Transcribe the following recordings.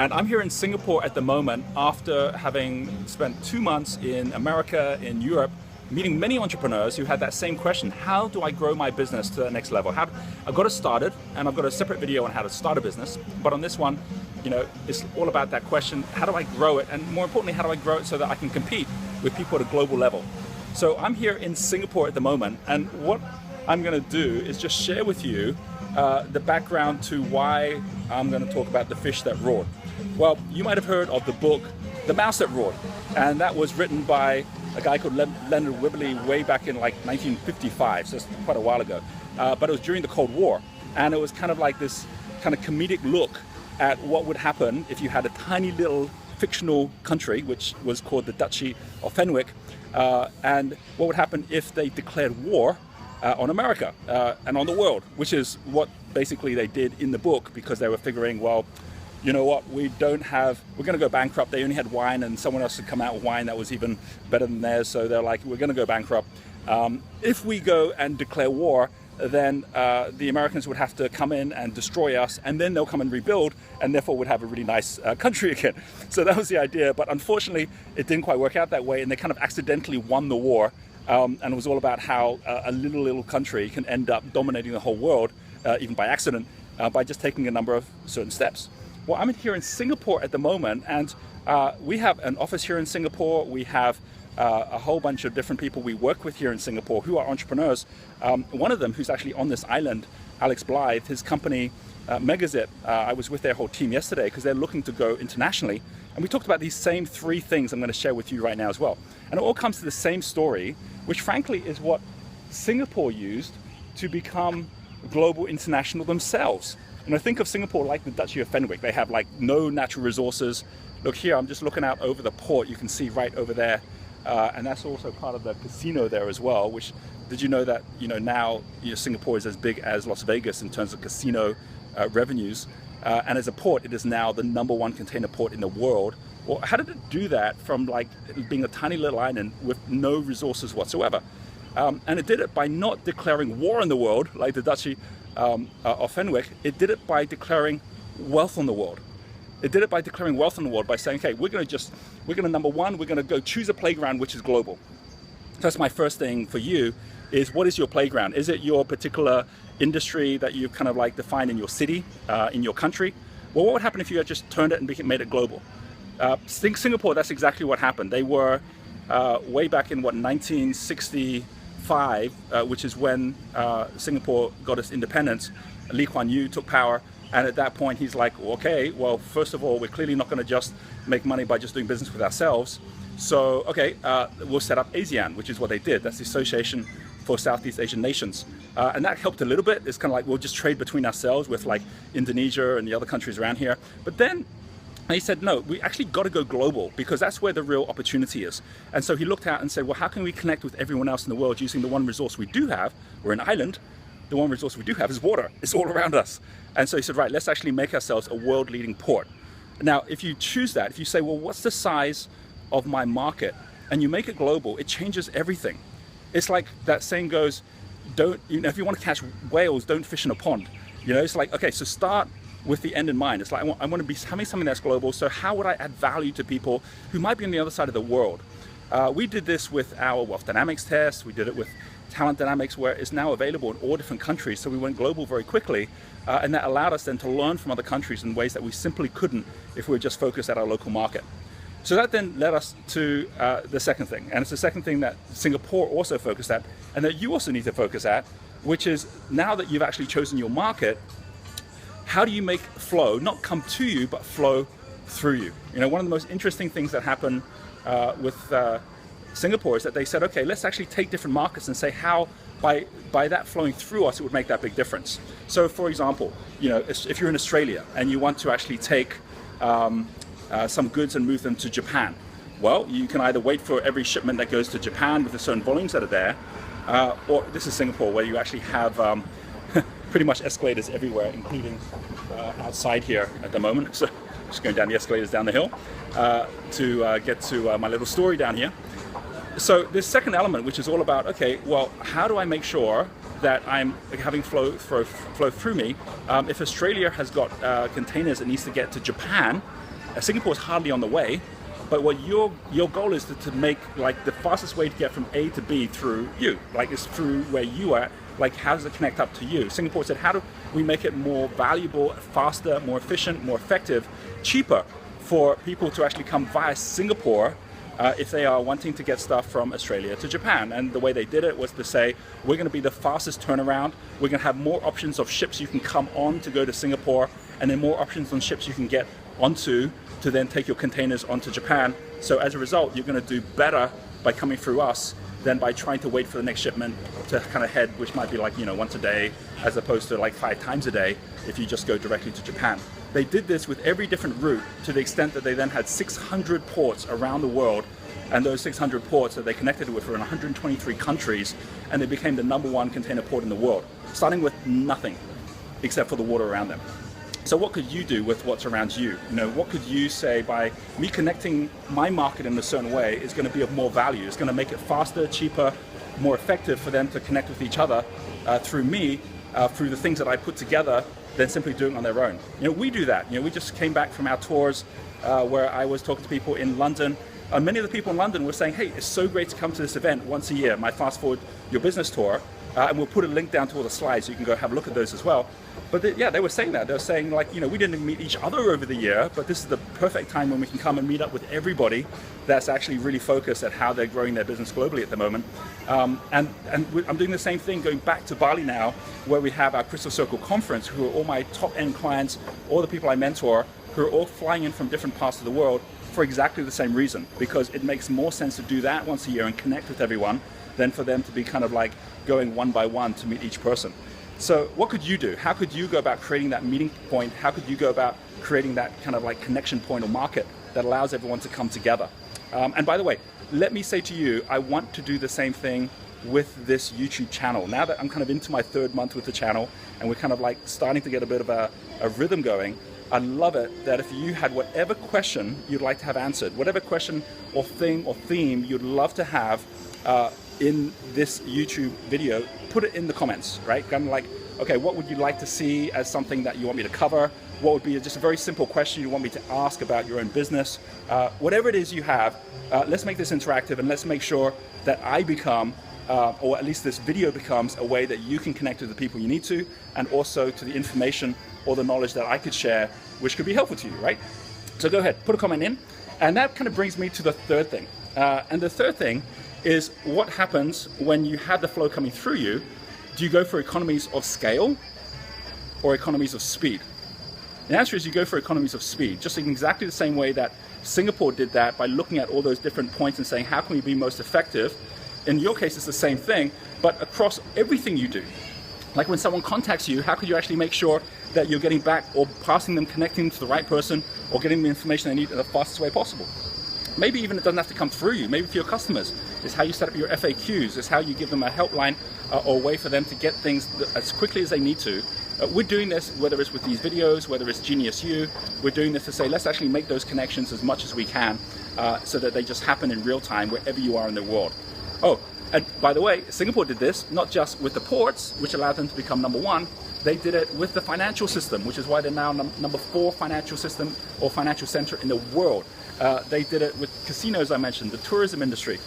And I'm here in Singapore at the moment after having spent 2 months in America, in Europe, meeting many entrepreneurs who had that same question. How do I grow my business to the next level? I've got it started, and I've got a separate video on how to start a business. But on this one, it's all about that question. How do I grow it? And more importantly, how do I grow it so that I can compete with people at a global level? So I'm here in Singapore at the moment, and what I'm going to do is just share with you the background to why I'm going to talk about the fish that roared. Well, you might have heard of the book, The Mouse That Roared, and that was written by a guy called Leonard Whibley way back in like 1955, so it's quite a while ago. But it was during the Cold War, and it was kind of like this kind of comedic look at what would happen if you had a tiny little fictional country, which was called the Duchy of Fenwick, and what would happen if they declared war on America and on the world, which is what basically they did in the book, because they were figuring, well, you know what, we're going to go bankrupt. They only had wine, and someone else had come out with wine that was even better than theirs, so they're like, we're going to go bankrupt. If we go and declare war, then the Americans would have to come in and destroy us, and then they'll come and rebuild, and therefore would have a really nice country again. So that was the idea, but unfortunately it didn't quite work out that way, and they kind of accidentally won the war. And it was all about how a little country can end up dominating the whole world, even by accident, by just taking a number of certain steps. Well, I'm here in Singapore at the moment, and we have an office here in Singapore. We have a whole bunch of different people we work with here in Singapore who are entrepreneurs. One of them, who's actually on this island, Alex Blythe, his company Megazip, I was with their whole team yesterday because they're looking to go internationally. And we talked about these same 3 things I'm going to share with you right now as well. And it all comes to the same story, which frankly is what Singapore used to become global international themselves. And I think of Singapore like the Duchy of Fenwick. They have like no natural resources. Look here, I'm just looking out over the port. You can see right over there. And that's also part of the casino there as well, which, did you know that, now Singapore is as big as Las Vegas in terms of casino revenues. And as a port, it is now the #1 container port in the world. Well, how did it do that from like being a tiny little island with no resources whatsoever? And it did it by not declaring war on the world like the Duchy of Fenwick. It did it by declaring wealth on the world. It did it by declaring wealth on the world by saying, okay, we're going to number one, we're going to go choose a playground which is global. So that's my first thing for you, is what is your playground? Is it your particular industry that you've kind of like defined in your city, in your country? Well, what would happen if you had just turned it and made it global? Singapore, that's exactly what happened. They were way back in 1965, which is when Singapore got its independence. Lee Kuan Yew took power, and at that point he's like, okay, well, first of all, we're clearly not going to just make money by just doing business with ourselves. So, okay, we'll set up ASEAN, which is what they did. That's the Association for Southeast Asian Nations. And that helped a little bit. It's kind of like, we'll just trade between ourselves with like Indonesia and the other countries around here. But then he said, no, we actually got to go global, because that's where the real opportunity is. And so he looked out and said, well, how can we connect with everyone else in the world using the one resource we do have? We're an island. The one resource we do have is water. It's all around us. And so he said, right, let's actually make ourselves a world-leading port. Now, if you choose that, if you say, well, what's the size of my market, and you make it global, it changes everything. It's like that saying goes, if you want to catch whales, don't fish in a pond. It's like, okay, so start with the end in mind. It's like, I want to be having something that's global, so how would I add value to people who might be on the other side of the world? We did this with our wealth dynamics test. We did it with talent dynamics, where it's now available in all different countries. So we went global very quickly, and that allowed us then to learn from other countries in ways that we simply couldn't if we were just focused at our local market. So that then led us to the second thing, and it's the second thing that Singapore also focused at, and that you also need to focus at, which is, now that you've actually chosen your market, how do you make flow not come to you, but flow through you? One of the most interesting things that happened with Singapore is that they said, okay, let's actually take different markets and say how by that flowing through us, it would make that big difference. So for example, if you're in Australia and you want to actually take some goods and move them to Japan, well, you can either wait for every shipment that goes to Japan with the certain volumes that are there, or this is Singapore, where you actually have pretty much escalators everywhere, including outside here at the moment. So just going down the escalators down the hill to get to my little story down here. So this second element, which is all about, okay, well, how do I make sure that I'm having flow through me? If Australia has got containers it needs to get to Japan, Singapore is hardly on the way, but what your goal is to make like the fastest way to get from A to B through you, like it's through where you are. Like, how does it connect up to you? Singapore said, how do we make it more valuable, faster, more efficient, more effective, cheaper for people to actually come via Singapore if they are wanting to get stuff from Australia to Japan? And the way they did it was to say, we're going to be the fastest turnaround. We're going to have more options of ships you can come on to go to Singapore, and then more options on ships you can get onto to then take your containers onto Japan. So as a result, you're going to do better by coming through us than by trying to wait for the next shipment to kind of head, which might be like, once a day, as opposed to like 5 times a day if you just go directly to Japan. They did this with every different route to the extent that they then had 600 ports around the world, and those 600 ports that they connected with were in 123 countries, and they became the #1 container port in the world, starting with nothing except for the water around them. So what could you do with what's around you? What could you say by me connecting my market in a certain way is going to be of more value? It's going to make it faster, cheaper, more effective for them to connect with each other through me, through the things that I put together, than simply doing it on their own. We do that. We just came back from our tours where I was talking to people in London. Many of the people in London were saying, hey, it's so great to come to this event once a year, my Fast Forward Your Business tour. And we'll put a link down to all the slides so you can go have a look at those as well. But they were saying that. They were saying, like, we didn't meet each other over the year, but this is the perfect time when we can come and meet up with everybody that's actually really focused at how they're growing their business globally at the moment. And I'm doing the same thing going back to Bali now, where we have our Crystal Circle conference, who are all my top-end clients, all the people I mentor, who are all flying in from different parts of the world for exactly the same reason, because it makes more sense to do that once a year and connect with everyone than for them to be kind of like going one by one to meet each person. So what could you do? How could you go about creating that meeting point? How could you go about creating that kind of like connection point or market that allows everyone to come together? And by the way, let me say to you, I want to do the same thing with this YouTube channel. Now that I'm kind of into my 3rd month with the channel and we're kind of like starting to get a bit of a rhythm going, I'd love it that if you had whatever question you'd like to have answered, whatever question or thing or theme you'd love to have in this YouTube video, put it in the comments, right? Kind of like, okay, what would you like to see as something that you want me to cover? What would be just a very simple question you want me to ask about your own business? Whatever it is you have, let's make this interactive, and let's make sure that I become, or at least this video becomes, a way that you can connect with the people you need to, and also to the information or the knowledge that I could share, which could be helpful to you, right? So go ahead, put a comment in. And that kind of brings me to the 3rd thing. And the 3rd thing is, what happens when you have the flow coming through you? Do you go for economies of scale or economies of speed? The answer is you go for economies of speed, just in exactly the same way that Singapore did that by looking at all those different points and saying, how can we be most effective? In your case, it's the same thing, but across everything you do. Like when someone contacts you, how could you actually make sure that you're getting back or passing them, connecting to the right person, or getting the information they need in the fastest way possible? Maybe even it doesn't have to come through you. Maybe for your customers, it's how you set up your FAQs. It's how you give them a helpline or a way for them to get things as quickly as they need to. We're doing this, whether it's with these videos, whether it's Genius U, we're doing this to say, let's actually make those connections as much as we can so that they just happen in real time wherever you are in the world. Oh, and by the way, Singapore did this, not just with the ports, which allowed them to become #1, they did it with the financial system, which is why they're now #4 financial system or financial center in the world. They did it with casinos, I mentioned, the tourism industry.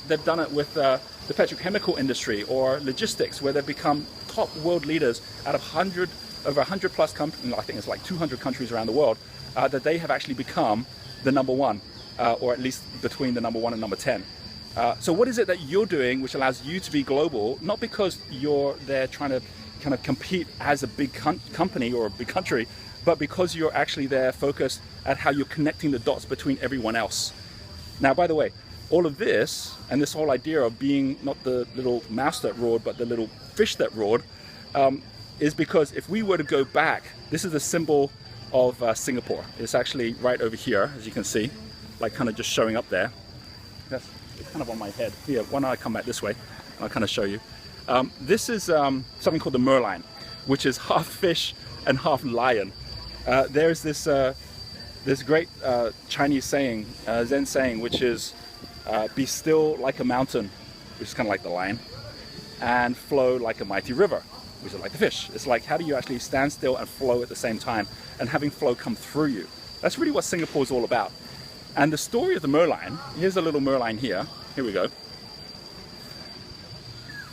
They've done it with the petrochemical industry or logistics, where they've become top world leaders out of over 100 plus countries, I think it's like 200 countries around the world, that they have actually become the #1, or at least between the #1 and #10. So what is it that you're doing which allows you to be global, not because you're there trying to kind of compete as a big company or a big country, but because you're actually there focused at how you're connecting the dots between everyone else. Now, by the way, all of this and this whole idea of being not the little mouse that roared, but the little fish that roared, is because if we were to go back, this is a symbol of Singapore. It's actually right over here, as you can see, like kind of just showing up there. It's kind of on my head. Here, why don't I come back this way? I'll kind of show you. This is something called the merlion, which is half fish and half lion. There's this great Chinese saying, Zen saying, which is be still like a mountain, which is kind of like the lion, and flow like a mighty river, which is like the fish. It's like, how do you actually stand still and flow at the same time, and having flow come through you? That's really what Singapore is all about. And the story of the Merlion, here's a little Merlion here. Here we go.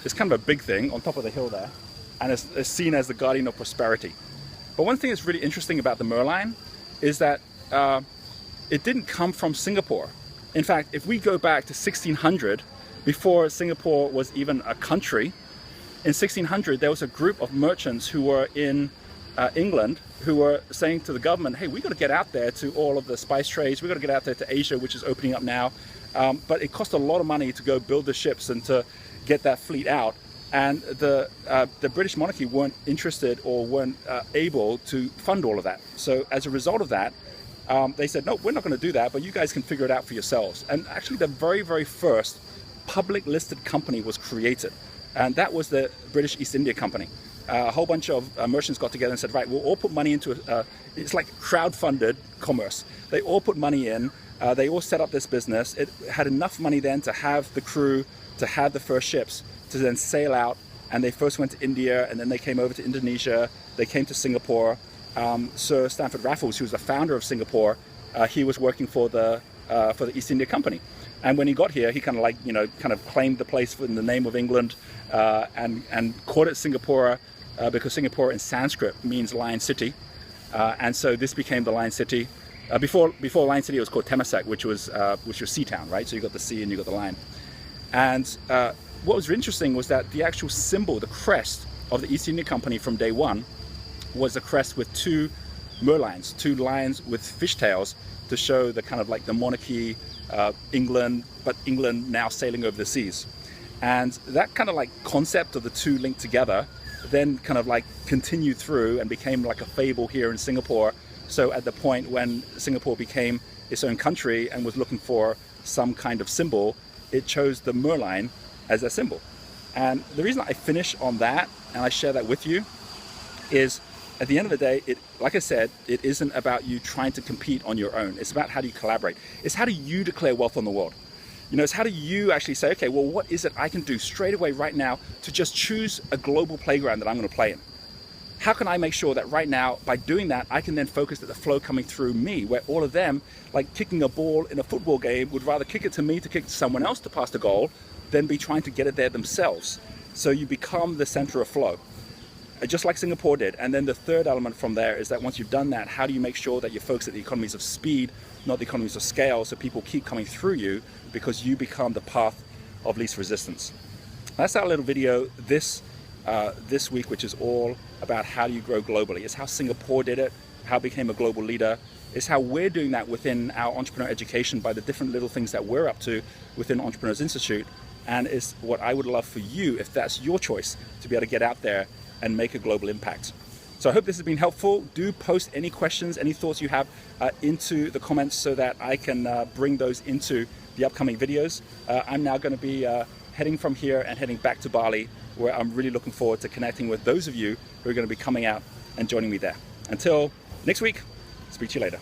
It's kind of a big thing on top of the hill there, and it's seen as the guardian of prosperity. But one thing that's really interesting about the Merlion is that it didn't come from Singapore. In fact, if we go back to 1600, before Singapore was even a country, in 1600 there was a group of merchants who were in England who were saying to the government, hey, we got to get out there to all of the spice trades, we got to get out there to Asia, which is opening up now. But it cost a lot of money to go build the ships and to get that fleet out. And the British monarchy weren't interested or weren't able to fund all of that. So as a result of that, they said, no, we're not going to do that, but you guys can figure it out for yourselves. And actually the very, very first public listed company was created. And that was the British East India Company. A whole bunch of merchants got together and said, right, we'll all put money into it's like crowd-funded commerce. They all put money in, they all set up this business. It had enough money then to have the crew, to have the first ships, to then sail out. And they first went to India, and then they came over to Indonesia, they came to Singapore. Sir Stamford Raffles, who was the founder of Singapore, he was working for the East India Company. And when he got here, he kind of claimed the place in the name of England, and called it Singapore, because Singapore in Sanskrit means Lion City. And so this became the Lion City. Before Lion City, it was called Temasek, which was Sea Town, right? So you got the sea and you got the lion. And what was interesting was that the actual symbol, the crest of the East India Company from day one, was a crest with two merlions, two lions with fishtails, to show the kind of like the monarchy, England, but England now sailing over the seas. And that kind of like concept of the two linked together then kind of like continued through and became like a fable here in Singapore. So at the point when Singapore became its own country and was looking for some kind of symbol, it chose the merlion as a symbol. And the reason I finish on that and I share that with you is, at the end of the day, like I said, it isn't about you trying to compete on your own. It's about how do you collaborate. It's how do you declare wealth on the world. You know, it's how do you actually say, okay, well, what is it I can do straight away right now to just choose a global playground that I'm going to play in? How can I make sure that right now, by doing that, I can then focus at the flow coming through me, where all of them, like kicking a ball in a football game, would rather kick it to me to kick it to someone else to pass the goal than be trying to get it there themselves. So you become the center of flow, just like Singapore did. And then the third element from there is that once you've done that, how do you make sure that you focus at the economies of speed, not the economies of scale, so people keep coming through you because you become the path of least resistance. That's our little video this week, which is all about how do you grow globally. It's how Singapore did it, how it became a global leader. It's how we're doing that within our entrepreneur education by the different little things that we're up to within Entrepreneurs Institute. And it's what I would love for you, if that's your choice, to be able to get out there and make a global impact. So I hope this has been helpful. Do post any questions, any thoughts you have into the comments so that I can bring those into the upcoming videos. I'm now going to be heading from here and heading back to Bali, where I'm really looking forward to connecting with those of you who are going to be coming out and joining me there. Until next week, speak to you later.